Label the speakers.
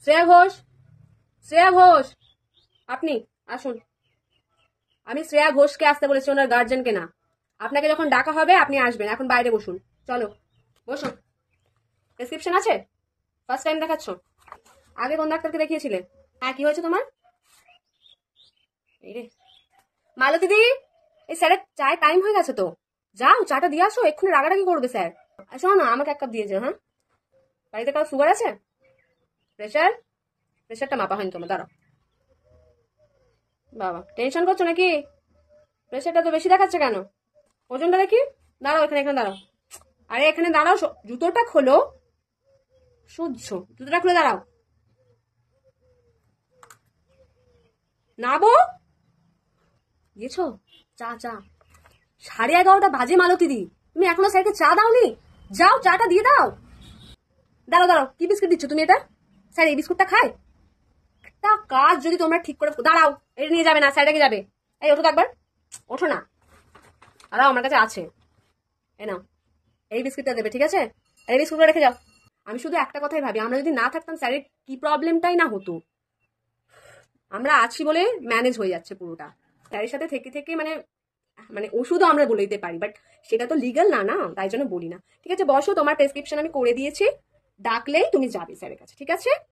Speaker 1: শ্রেয়া ঘোষ, শ্রেয়া ঘোষ, আপনি আসুন। আমি শ্রেয়া ঘোষকে আসতে বলেছি, ওনার গার্জেনকে না। আপনাকে যখন ডাকা হবে আপনি আসবেন, এখন বাইরে বসুন। চলো বসুন। প্রেসক্রিপশন আছে? ফার্স্ট টাইম দেখাচ্ছ? আগে কোন ডাক্তারকে দেখিয়েছিলে? হ্যাঁ, কি হয়েছে তোমার? এই রে মালতী দি, এই স্যারের চায় টাইম হয়ে গেছে তো, যাও চাটা দিয়ে আসো, এক্ষুনি রাগারাগি করবে স্যার। শোনো না, আমাকে এক কাপ দিয়ে যাও। হ্যাঁ, বাড়িতে কারো সুগার আছে? প্রেশার? প্রেশারটা মাপা হয়নি তোমার, দাঁড়াও। বাবা, টেনশন করছো নাকি? প্রেশারটা তো বেশি দেখাচ্ছে কেন? ওজনটা দেখি। দাঁড়াও, এখানে এখানে দাঁড়াও। আরে এখানে দাঁড়াও, জুতোটা খোলো। সহ্য, জুতোটা খুলে দাঁড়াও। নাবো দিয়েছো? চা চা 11:30 বাজে মালতী দি, তুমি এখনো স্যারকে চা দাওনি? যাও চাটা দিয়ে দাও। দাঁড়াও দাঁড়াও, কি বিস্কুট দিচ্ছ তুমি এটা? স্যার এই বিস্কুটটা খায়? তা কাজ যদি তোমরা ঠিক করে, দাঁড়াও, এটা নিয়ে যাবে না, স্যার রেখে যাবে। এই ওঠো তো একবার, ওঠো না। দাঁড়াও, আমার কাছে আছে। এই নাও, এই বিস্কুটটা দেবে, ঠিক আছে? এই বিস্কুটটা রেখে যাও। আমি শুধু একটা কথাই ভাবি, আমরা যদি না থাকতাম স্যারের কি প্রবলেমটাই না হতো। আমরা আছি বলে ম্যানেজ হয়ে যাচ্ছে পুরোটা। স্যারের সাথে থেকে থেকে মানে মানে ওষুধও আমরা বলে দিতে পারি, বাট সেটা তো লিগাল না, না, তাই জন্য বলি না। ঠিক আছে, বসো, তোমার প্রেসক্রিপশন আমি করে দিয়েছি, ডাকলেই তুমি যাবে স্যারের কাছে, ঠিক আছে?